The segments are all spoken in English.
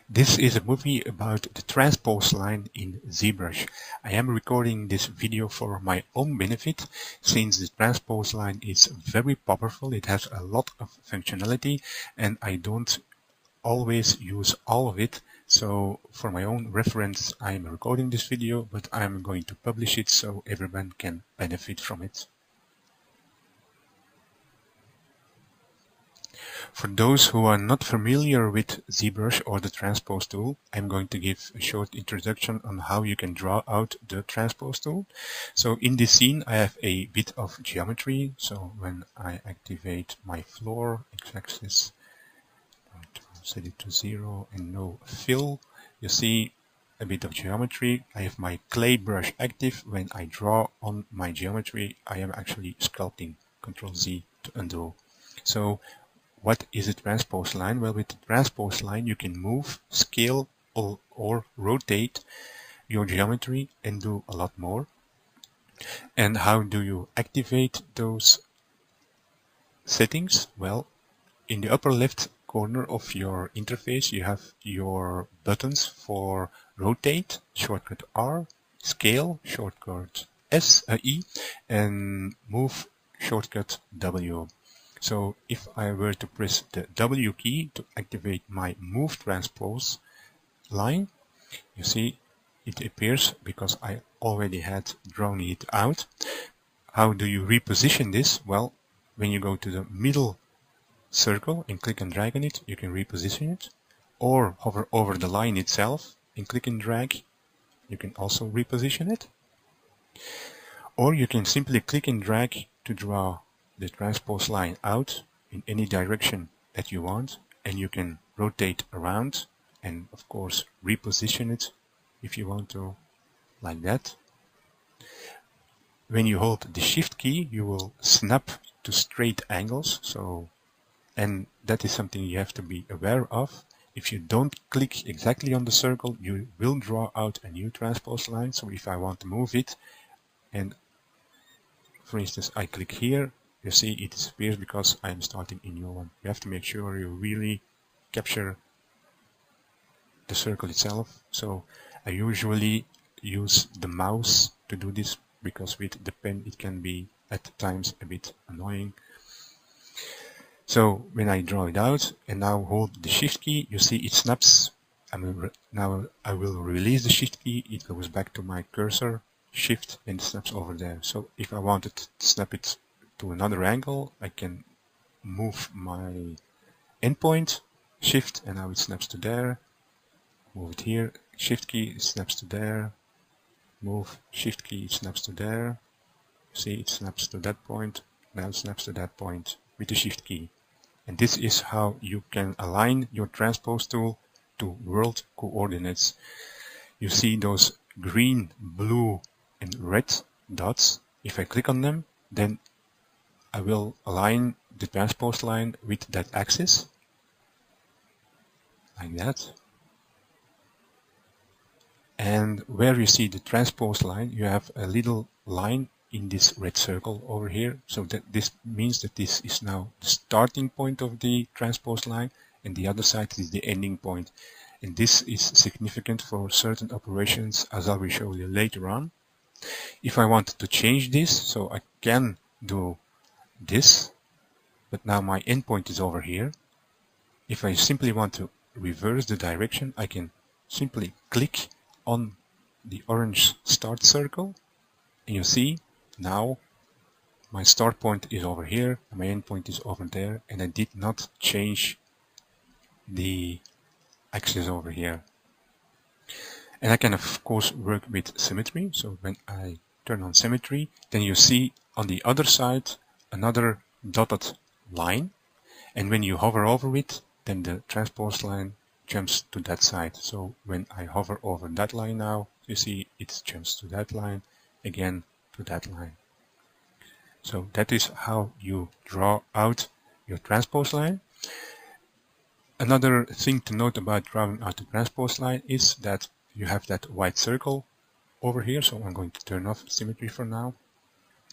This is a movie about the transpose line in ZBrush. I am recording this video for my own benefit, since the transpose line is very powerful. It has a lot of functionality and I don't always use all of it. So for my own reference, I am recording this video, but I'm going to publish it so everyone can benefit from it. For those who are not familiar with ZBrush or the transpose tool, I'm going to give a short introduction on how you can draw out the transpose tool. So in this scene I have a bit of geometry. So when I activate my floor x-axis, set it to 0 and no fill, you see a bit of geometry. I have my clay brush active. When I draw on my geometry, I am actually sculpting. Ctrl Z to undo. So what is a transpose line? Well, with the transpose line you can move, scale or rotate your geometry and do a lot more. And how do you activate those settings? Well, in the upper left corner of your interface you have your buttons for rotate, shortcut R, scale, shortcut E, and move, shortcut W. So if I were to press the W key to activate my move transpose line, you see it appears because I already had drawn it out. How do you reposition this? Well, when you go to the middle circle and click and drag on it, you can reposition it, or hover over the line itself and click and drag, you can also reposition it, or you can simply click and drag to draw the transpose line out in any direction that you want, and you can rotate around and of course reposition it if you want to, like that. When you hold the shift key you will snap to straight angles, and that is something you have to be aware of. If you don't click exactly on the circle, you will draw out a new transpose line. So if I want to move it, and for instance I click here, you see it disappears because I'm starting a new one. You have to make sure you really capture the circle itself. So I usually use the mouse to do this, because with the pen it can be at times a bit annoying. So when I draw it out and now hold the shift key, you see it snaps. Now I will release the shift key, it goes back to my cursor, shift, and snaps over there. So if I wanted to snap it to another angle, I can move my endpoint, shift, and now it snaps to there. Move it here, shift key, it snaps to there. Move, shift key, it snaps to there. See, it snaps to that point. Now it snaps to that point with the shift key. And this is how you can align your transpose tool to world coordinates. You see those green, blue, and red dots. If I click on them, then I will align the transpose line with that axis, like that. And where you see the transpose line, you have a little line in this red circle over here. So that this means that this is now the starting point of the transpose line, and the other side is the ending point. And this is significant for certain operations, as I will show you later on. If I want to change this, so I can do this, but now my endpoint is over here. If I simply want to reverse the direction, I can simply click on the orange start circle, and you see now my start point is over here and my endpoint is over there, and I did not change the axis over here. And I can of course work with symmetry. So when I turn on symmetry, then you see on the other side another dotted line, and when you hover over it, then the transpose line jumps to that side. So when I hover over that line now, you see it jumps to that line, again to that line. So that is how you draw out your transpose line. Another thing to note about drawing out the transpose line is that you have that white circle over here. So I'm going to turn off symmetry for now.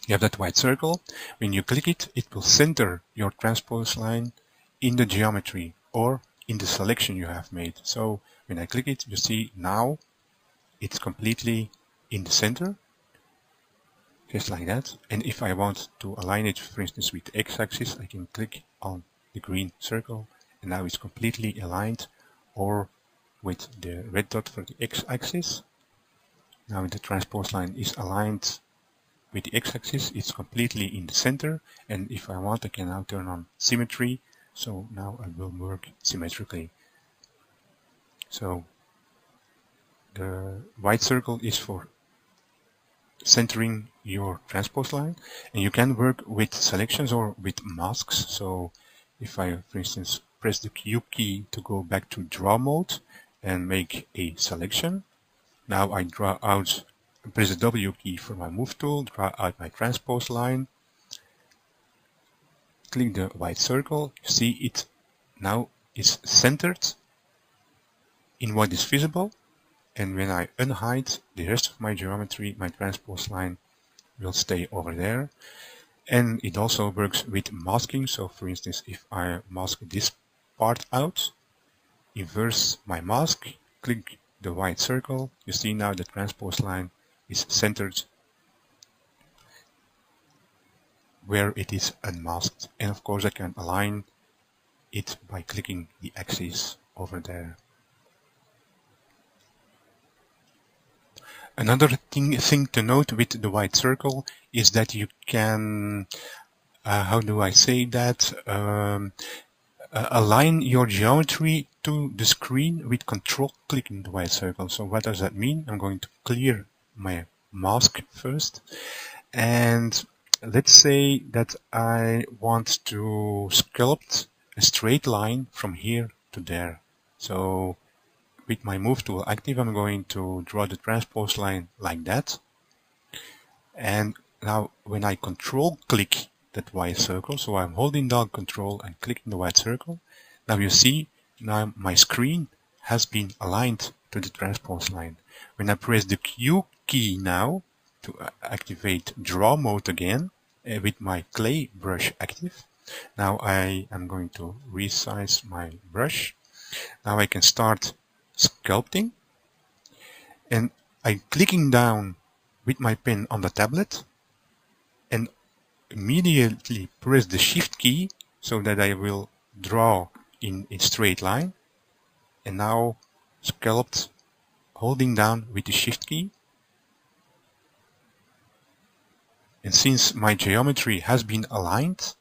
You have that white circle. When you click it, it will center your transpose line in the geometry or in the selection you have made. So when I click it, you see now it's completely in the center, just like that. And if I want to align it, for instance, with the x-axis, I can click on the green circle, and now it's completely aligned, or with the red dot for the x-axis. Now the transpose line is aligned with the x-axis, it's completely in the center, and if I want, I can now turn on symmetry, so now I will work symmetrically. So the white circle is for centering your transpose line, and you can work with selections or with masks. So if I, for instance, press the Q key to go back to draw mode and make a selection, now I draw out, press the W key for my move tool, draw out my transpose line, click the white circle, you see it now is centered in what is visible, and when I unhide the rest of my geometry, my transpose line will stay over there. And it also works with masking, so for instance, if I mask this part out, inverse my mask, click the white circle, you see now the transpose line is centered where it is unmasked. And of course I can align it by clicking the axis over there. Another thing to note with the white circle is that you can, how do I say that, align your geometry to the screen with control clicking the white circle. So what does that mean? I'm going to clear my mask first, and let's say that I want to sculpt a straight line from here to there. So with my move tool active, I'm going to draw the transpose line like that. And now when I control click that white circle, so I'm holding down control and clicking the white circle, now you see now my screen has been aligned to the transpose line. When I press the Q key now to activate draw mode again with my clay brush active, now I am going to resize my brush. Now I can start sculpting, and I'm clicking down with my pen on the tablet and immediately press the shift key so that I will draw in a straight line, and now sculpt holding down with the shift key. And since my geometry has been aligned,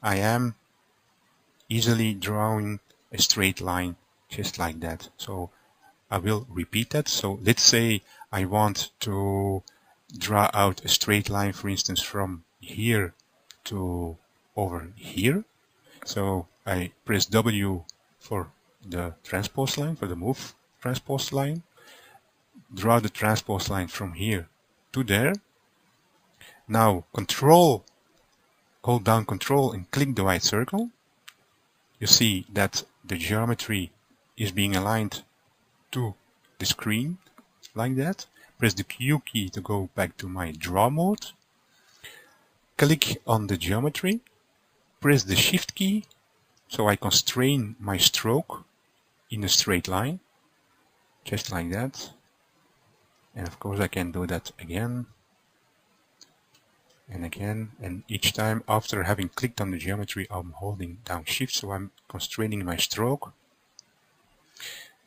I am easily drawing a straight line just like that. So I will repeat that. So let's say I want to draw out a straight line, for instance, from here to over here. So I press W for the transpose line, for the move transpose line, draw the transpose line from here to there. Now hold down control and click the white circle. You see that the geometry is being aligned to the screen like that. Press the Q key to go back to my draw mode. Click on the geometry. Press the shift key so I constrain my stroke in a straight line, just like that. And of course I can do that again and again, and each time after having clicked on the geometry I'm holding down shift, so I'm constraining my stroke,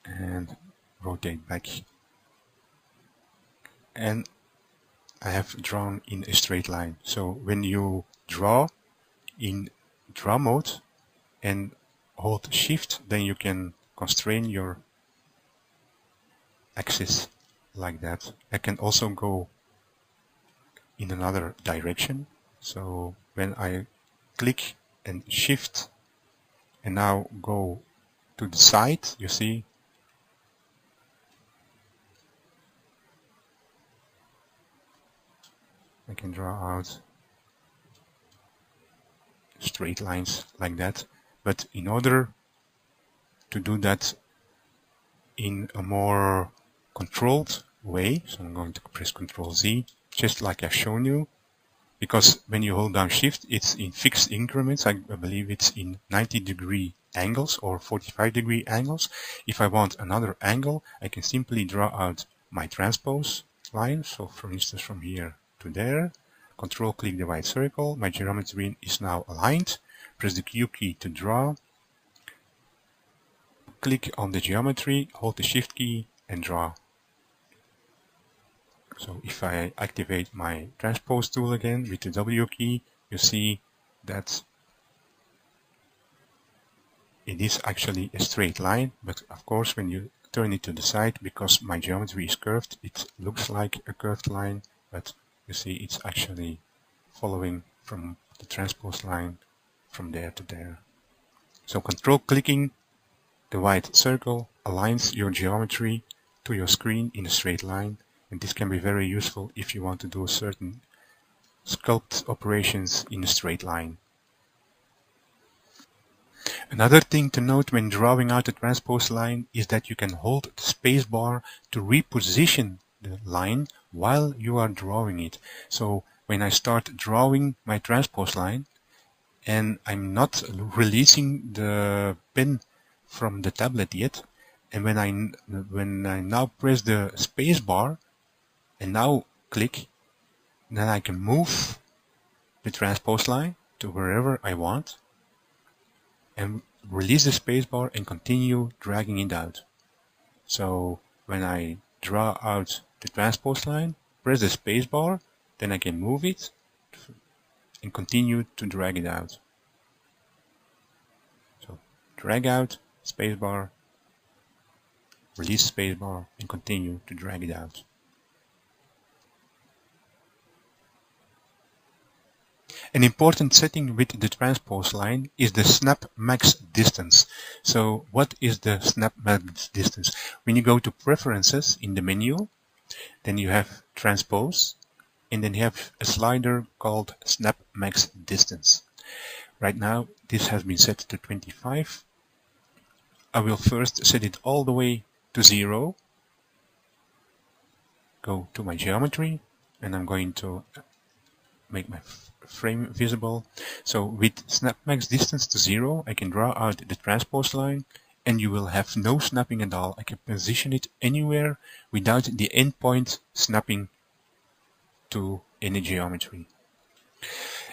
and rotate back, and I have drawn in a straight line. So when you draw in draw mode and hold shift, then you can constrain your axis like that. I can also go in another direction. So when I click and shift and now go to the side, you see I can draw out straight lines like that. But in order to do that in a more controlled way, so I'm going to press Ctrl Z, just like I've shown you, because when you hold down shift it's in fixed increments. I believe it's in 90-degree angles or 45-degree angles. If I want another angle, I can simply draw out my transpose line. So for instance, from here to there, Control-click the white circle. My geometry is now aligned. Press the Q key to draw. Click on the geometry, hold the Shift key and draw. So if I activate my transpose tool again with the W key, you see that it is actually a straight line, but of course when you turn it to the side, because my geometry is curved, it looks like a curved line, but you see it's actually following from the transpose line from there to there. So control-clicking the white circle aligns your geometry to your screen in a straight line, and this can be very useful if you want to do certain sculpt operations in a straight line. Another thing to note when drawing out a transpose line is that you can hold the spacebar to reposition the line while you are drawing it. So when I start drawing my transpose line and I'm not releasing the pen from the tablet yet, and when I now press the spacebar and now click, then I can move the transpose line to wherever I want and release the spacebar and continue dragging it out. So when I draw out the transpose line, press the spacebar, then I can move it and continue to drag it out. So drag out, spacebar, release spacebar and continue to drag it out. An important setting with the transpose line is the snap max distance. So what is the snap max distance? When you go to preferences in the menu, then you have transpose, and then you have a slider called snap max distance. Right now this has been set to 25. I will first set it all the way to 0. Go to my geometry and I'm going to make my frame visible. So with snap max distance to 0, I can draw out the transpose line and you will have no snapping at all. I can position it anywhere without the endpoint snapping to any geometry.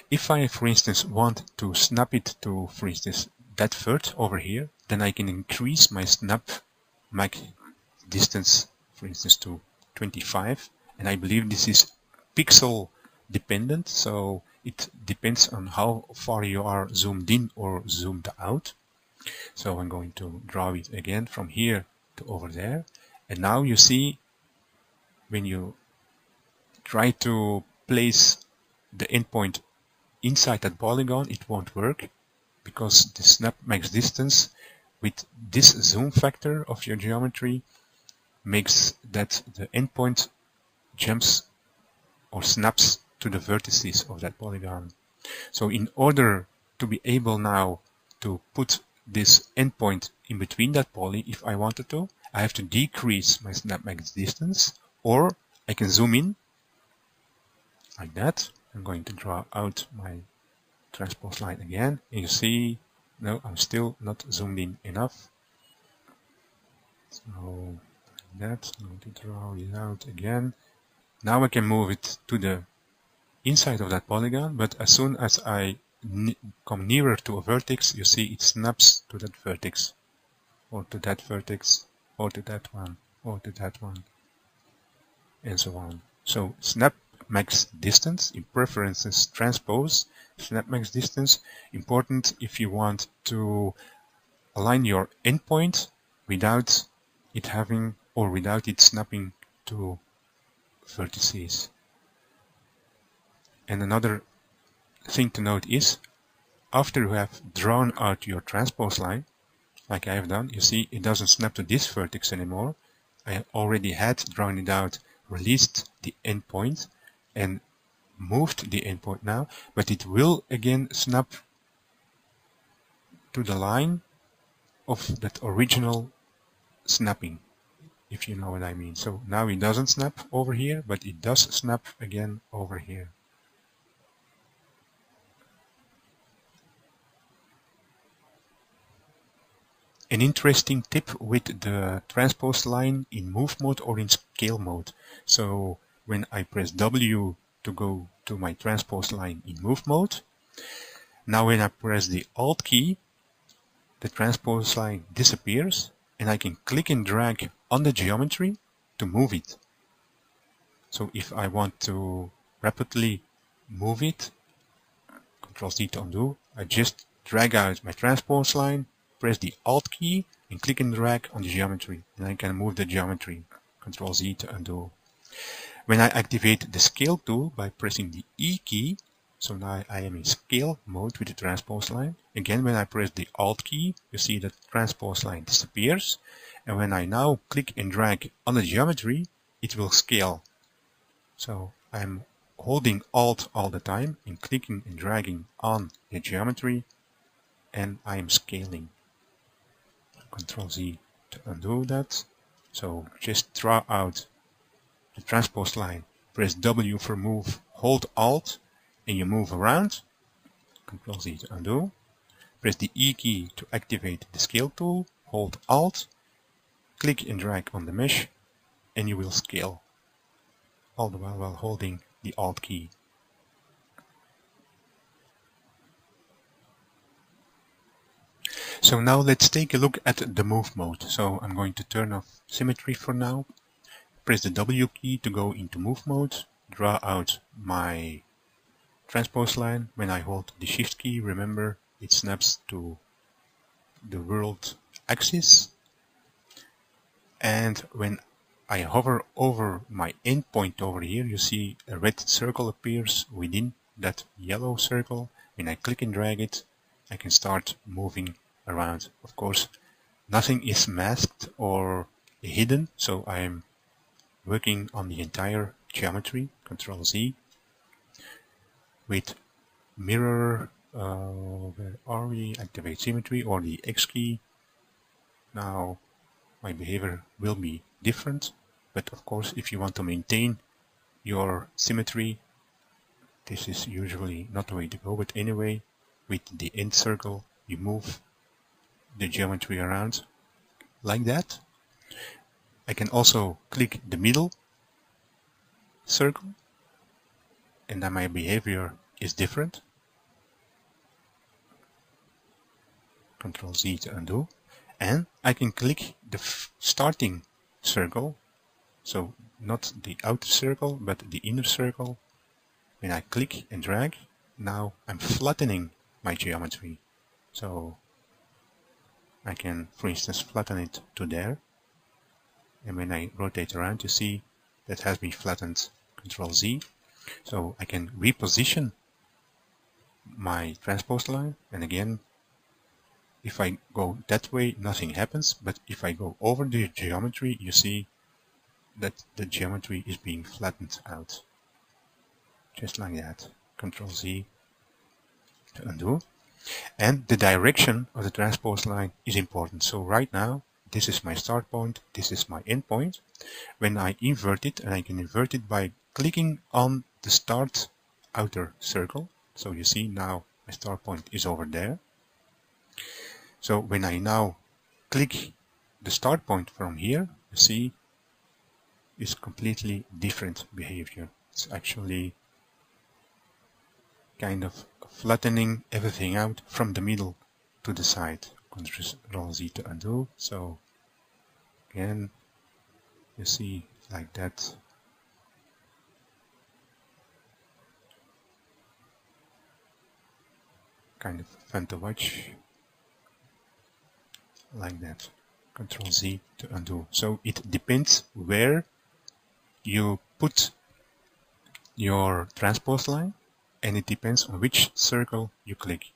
If I, for instance, want to snap it to, for instance, that vert over here, then I can increase my snap max distance, for instance, to 25. And I believe this is pixel dependent, so it depends on how far you are zoomed in or zoomed out. So I'm going to draw it again from here to over there. And now you see when you try to place the endpoint inside that polygon, it won't work because the snap max distance with this zoom factor of your geometry makes that the endpoint jumps or snaps to the vertices of that polygon. So in order to be able now to put this endpoint in between that poly, if I wanted to, I have to decrease my snap max distance, or I can zoom in like that. I'm going to draw out my transpose line again, and you see, no, I'm still not zoomed in enough. So like that, I'm going to draw it out again. Now I can move it to the inside of that polygon, but as soon as I come nearer to a vertex, you see it snaps to that vertex, or to that vertex, or to that one, or to that one, and so on. So snap max distance in preferences transpose, snap max distance, important if you want to align your endpoint without it having or without it snapping to vertices. And another thing to note is, after you have drawn out your transpose line, like I have done, you see it doesn't snap to this vertex anymore. I already had drawn it out, released the endpoint, and moved the endpoint now, but it will again snap to the line of that original snapping, if you know what I mean. So now it doesn't snap over here, but it does snap again over here. An interesting tip with the transpose line in move mode or in scale mode. So when I press W to go to my transpose line in move mode, now when I press the Alt key, the transpose line disappears and I can click and drag on the geometry to move it. So if I want to rapidly move it, Ctrl Z to undo, I just drag out my transpose line, press the Alt key and click and drag on the geometry, and I can move the geometry. Ctrl Z to undo. When I activate the scale tool by pressing the E key, so now I am in scale mode with the transpose line. Again, when I press the Alt key, you see that the transpose line disappears, and when I now click and drag on the geometry, it will scale. So I'm holding Alt all the time and clicking and dragging on the geometry, and I am scaling. Ctrl Z to undo that. So just draw out the transpose line, press W for move, hold Alt, and you move around. Ctrl Z to undo. Press the E key to activate the scale tool, hold Alt, click and drag on the mesh, and you will scale, all the while holding the Alt key. So now let's take a look at the move mode. So I'm going to turn off symmetry for now. Press the W key to go into move mode. Draw out my transpose line. When I hold the shift key, remember it snaps to the world axis. And when I hover over my endpoint over here, you see a red circle appears within that yellow circle. When I click and drag it, I can start moving around. Of course, nothing is masked or hidden, so I'm working on the entire geometry. Ctrl Z. With mirror, where are we? Activate symmetry or the X key. Now my behavior will be different, but of course if you want to maintain your symmetry, this is usually not the way to go. But anyway, with the end circle you move the geometry around like that. I can also click the middle circle and then my behavior is different. Ctrl Z to undo. And I can click the starting circle, so not the outer circle but the inner circle. When I click and drag, now I'm flattening my geometry. So I can, for instance, flatten it to there. And when I rotate around, you see that has been flattened. Ctrl Z. So I can reposition my transpose line. And again, if I go that way, nothing happens. But if I go over the geometry, you see that the geometry is being flattened out. Just like that. Ctrl Z to undo. And the direction of the transpose line is important. So right now, this is my start point, this is my end point. When I invert it, and I can invert it by clicking on the start outer circle. So you see now my start point is over there. So when I now click the start point from here, you see it's completely different behavior. It's actually kind of flattening everything out from the middle to the side. Ctrl Z to undo. So again, you see like that. Kind of fun to watch. Like that. Ctrl Z to undo. So it depends where you put your transpose line, and it depends on which circle you click.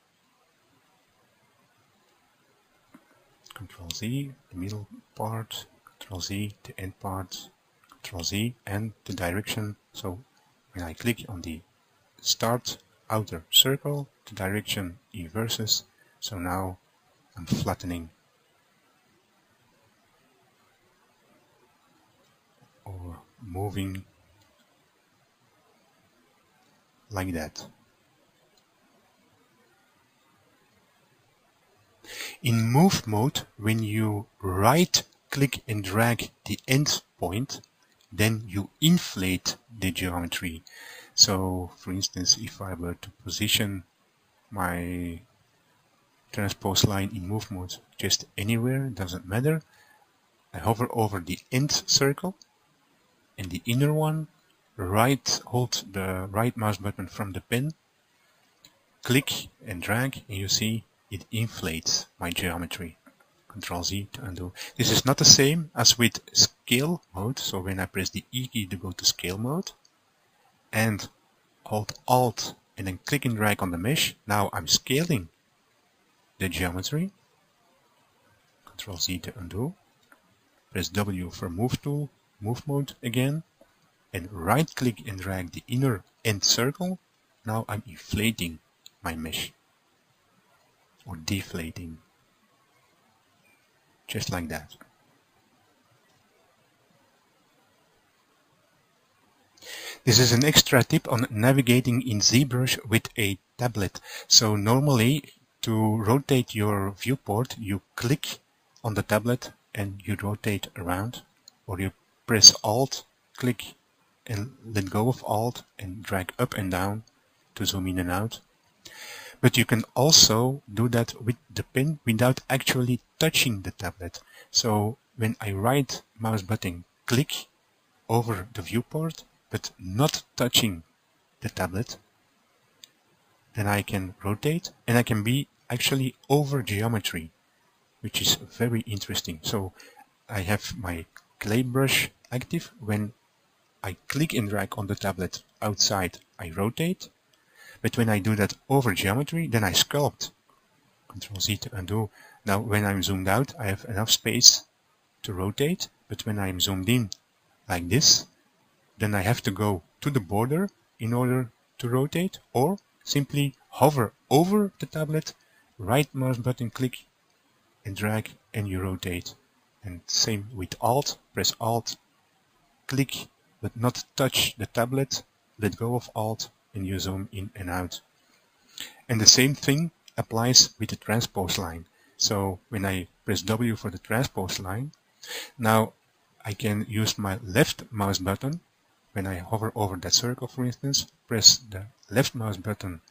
Ctrl Z, the middle part, Ctrl Z, the end part, Ctrl Z, and the direction. So when I click on the start outer circle, the direction inverses. So now I'm flattening or moving like that. In move mode, when you right click and drag the end point, then you inflate the geometry. So for instance, if I were to position my transpose line in move mode just anywhere, doesn't matter, I hover over the end circle and the inner one, hold the right mouse button from the pen, click and drag, and you see it inflates my geometry. Ctrl Z to undo. This is not the same as with scale mode, so when I press the E key to go to scale mode and hold Alt and then click and drag on the mesh, now I'm scaling the geometry. Ctrl Z to undo. Press W for move tool, move mode again, and right click and drag the inner end circle. Now I'm inflating my mesh or deflating, just like that. This is an extra tip on navigating in ZBrush with a tablet. So normally to rotate your viewport, you click on the tablet and you rotate around, or you press Alt, click and let go of Alt and drag up and down to zoom in and out. But you can also do that with the pen without actually touching the tablet. So when I right mouse button click over the viewport, but not touching the tablet, then I can rotate and I can be actually over geometry, which is very interesting. So I have my clay brush active. When I click and drag on the tablet outside, I rotate. But when I do that over geometry, then I sculpt. Ctrl Z to undo. Now when I'm zoomed out, I have enough space to rotate. But when I'm zoomed in like this, then I have to go to the border in order to rotate, or simply hover over the tablet, right mouse button click and drag, and you rotate. And same with Alt, press Alt, click but not touch the tablet, let go of Alt, and you zoom in and out. And the same thing applies with the transpose line. So when I press W for the transpose line, now I can use my left mouse button. When I hover over that circle, for instance, press the left mouse button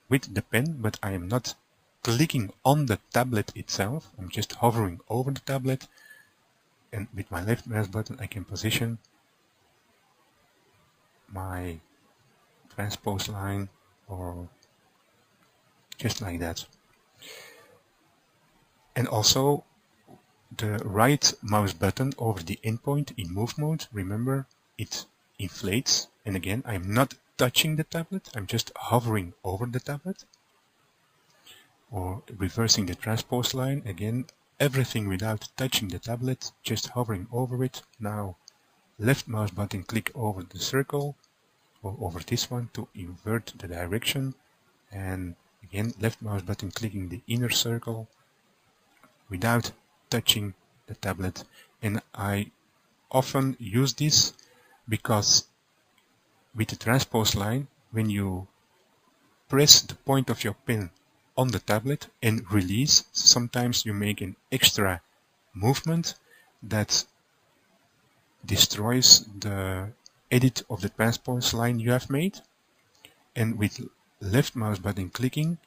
with the pen, but I am not clicking on the tablet itself. I'm just hovering over the tablet, and with my left mouse button I can position my transpose line, or just like that. And also the right mouse button over the endpoint in move mode, remember, it inflates, and again I'm not touching the tablet, I'm just hovering over the tablet. Or reversing the transpose line, again everything without touching the tablet, just hovering over it. Now left mouse button click over the circle, or over this one to invert the direction, and again left mouse button clicking the inner circle without touching the tablet. And I often use this because with the transpose line, when you press the point of your pen on the tablet and release, sometimes you make an extra movement that destroys the edit of the transpose line you have made. And with left mouse button clicking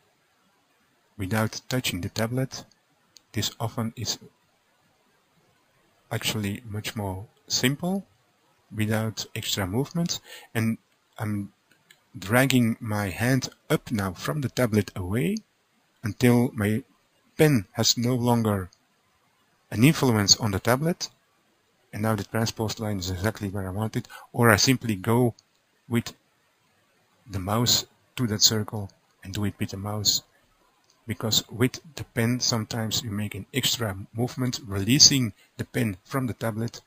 without touching the tablet, this often is actually much more simple without extra movement. And I'm dragging my hand up now from the tablet away until my pen has no longer an influence on the tablet, and now the transpose line is exactly where I want it. Or I simply go with the mouse to that circle and do it with the mouse, because with the pen sometimes you make an extra movement releasing the pen from the tablet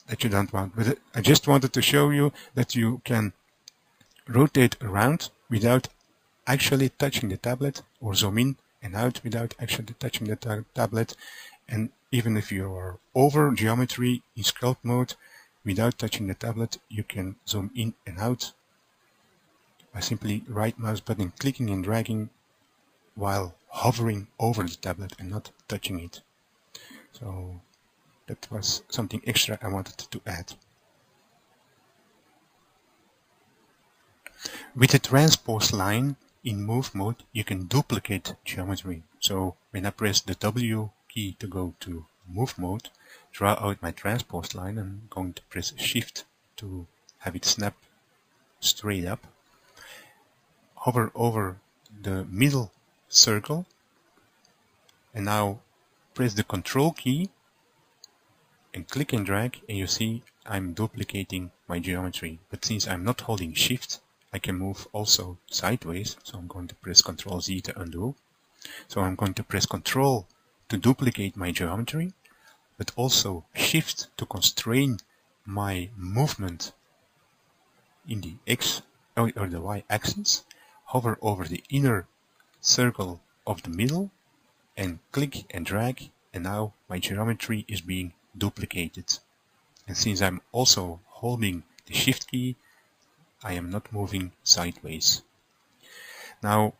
that you don't want. But I just wanted to show you that you can rotate around without actually touching the tablet, or zoom in and out without actually touching the tablet. And even if you are over geometry in sculpt mode without touching the tablet, you can zoom in and out by simply right mouse button clicking and dragging while hovering over the tablet and not touching it. So that was something extra I wanted to add. With the transpose line in move mode, you can duplicate geometry. So when I press the W key to go to move mode, draw out my transpose line, I'm going to press Shift to have it snap straight up. Hover over the middle circle and now press the Control key and click and drag, and you see I'm duplicating my geometry. But since I'm not holding Shift, I can move also sideways. So I'm going to press Ctrl Z to undo. So I'm going to press Ctrl to duplicate my geometry, but also Shift to constrain my movement in the X or the Y axis. Hover over the inner circle of the middle and click and drag, and now my geometry is being duplicated. And since I'm also holding the Shift key, I am not moving sideways. Now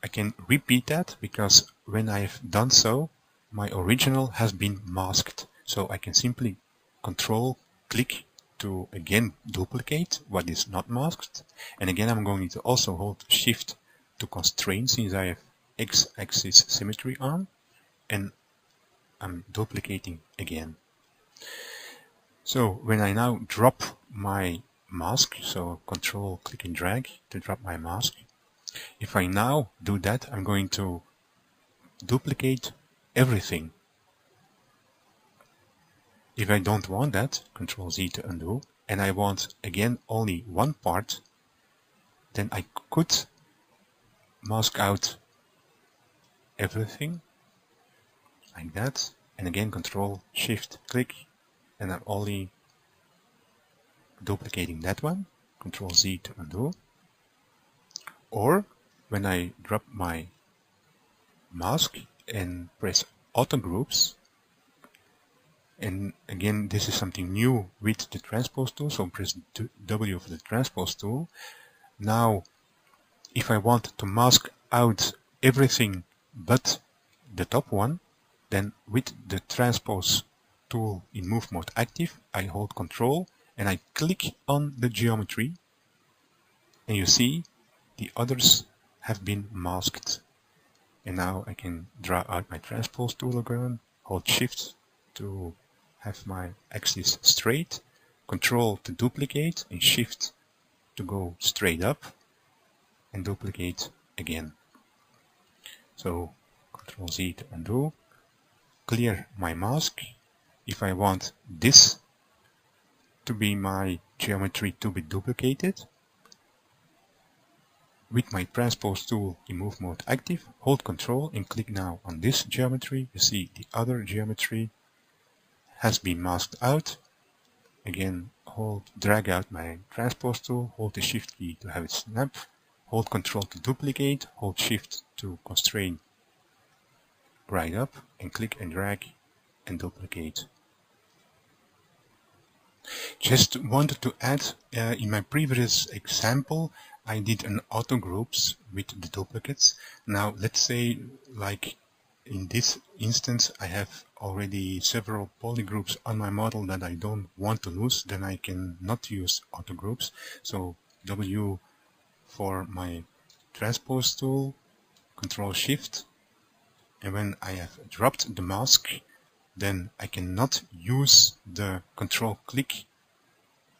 I can repeat that because when I've done so, my original has been masked. So I can simply Control click to again duplicate what is not masked. And again I'm going to also hold Shift to constrain since I have X-axis symmetry on, and I'm duplicating again. So when I now drop my mask, so Control click and drag to drop my mask, if I now do that, I'm going to duplicate everything. If I don't want that, Ctrl Z to undo, and I want again only one part, then I could mask out everything like that, and again Ctrl Shift click, and I'm only duplicating that one, Ctrl Z to undo. Or when I drop my mask and press auto groups, and again this is something new with the transpose tool, so press W for the transpose tool. Now if I want to mask out everything but the top one, then with the transpose tool in move mode active, I hold Control and I click on the geometry, and you see the others have been masked. And now I can draw out my transpose tool again, hold Shift to have my axis straight, Control to duplicate, and Shift to go straight up, and duplicate again. So Ctrl Z to undo, clear my mask. If I want this to be my geometry to be duplicated, with my transpose tool in move mode active, hold Control and click now on this geometry. You see the other geometry has been masked out. Again, drag out my transpose tool, hold the Shift key to have it snap, hold Control to duplicate, hold Shift to constrain right up, and click and drag and duplicate. Just wanted to add, in my previous example, I did an auto groups with the duplicates. Now let's say, like in this instance, I have already several polygroups on my model that I don't want to lose, then I can not use auto groups. So W for my transpose tool, Control Shift, and when I have dropped the mask, then I cannot use the Control click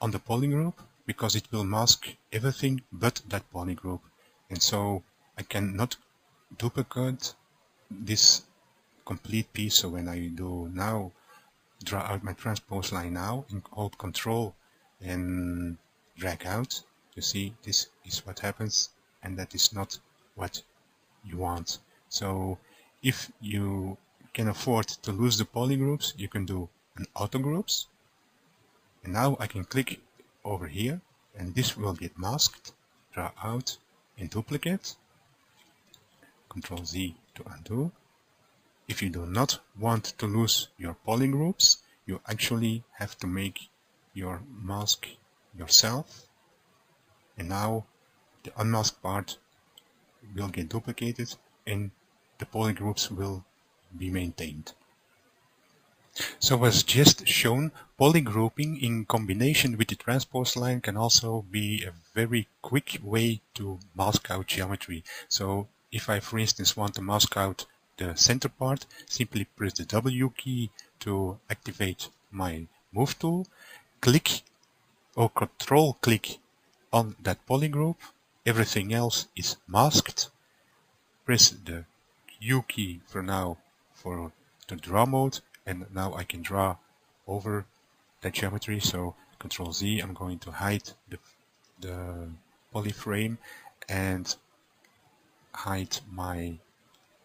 on the polygroup because it will mask everything but that polygroup, and so I cannot duplicate this complete piece. So when I do now draw out my transpose line now and hold Control and drag out, you see this is what happens, and that is not what you want. So if you can afford to lose the polygroups, you can do an auto groups, and now I can click over here and this will get masked, draw out and duplicate, Ctrl Z to undo. If you do not want to lose your polygroups, you actually have to make your mask yourself, and now the unmasked part will get duplicated and the polygroups will be maintained. So as just shown, polygrouping in combination with the transpose line can also be a very quick way to mask out geometry. So if I, for instance, want to mask out the center part, simply press the W key to activate my move tool, click or control click on that polygroup, everything else is masked. Press the Q key for now for the draw mode, and now I can draw over that geometry. So Control Z, I'm going to hide the polyframe and hide my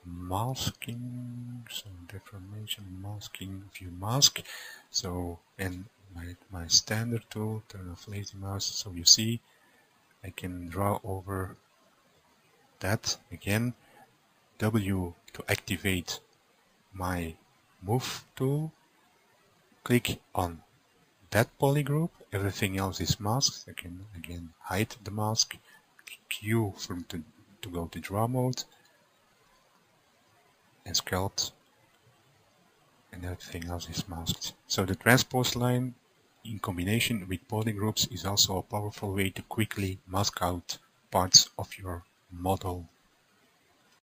masking, so deformation, masking, view mask. So, and my standard tool, turn off lazy mouse. So you see, I can draw over that again. W to activate my move tool, click on that polygroup, everything else is masked. I can again hide the mask, Q to go to draw mode, and sculpt, and everything else is masked. So the transpose line in combination with polygroups is also a powerful way to quickly mask out parts of your model.